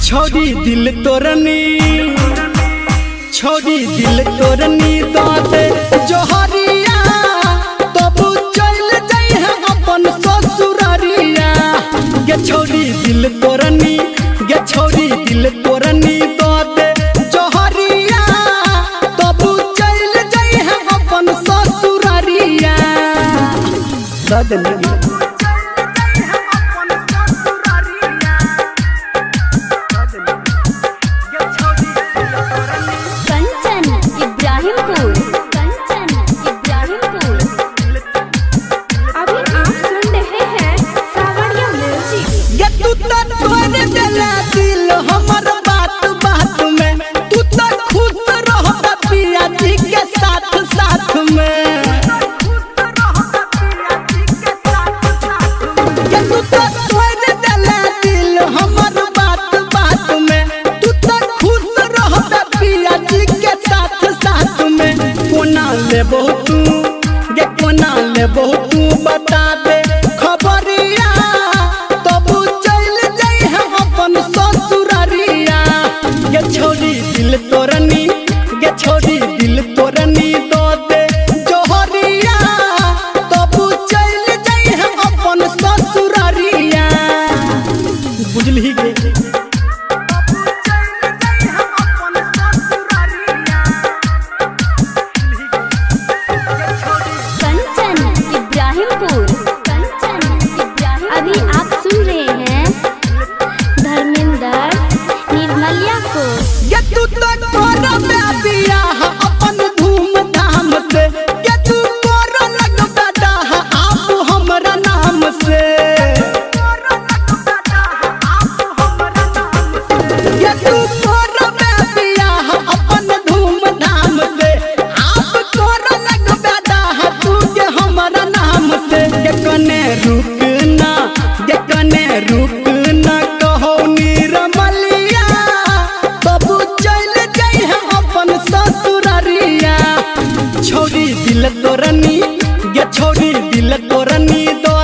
छोड़ी दिल तोरनी छोड़ी दिल तोरनी दाते जोहरिया तब चल जाई है अपन ससुरारिया गे छोड़ी दिल तोरनी गे छोड़ी दिल तोरनी दाते जोहरिया तब चल जाई है अपन ससुरारिया सदन बहुत बता दे खबरिया तब चल जाई है अपन ससुरारिया गे छोड़ी दिल तोरनी गे छोड़ी दिल तोरनी दो दे जोहरिया तब चल जाई है अपन ससुरारिया बुझली गे रुकना कहो निरमलिया तब चल जाई है अपन ससुरारिया छोड़ी दिल तोरनी गे छोड़ी दिल तोरनी दो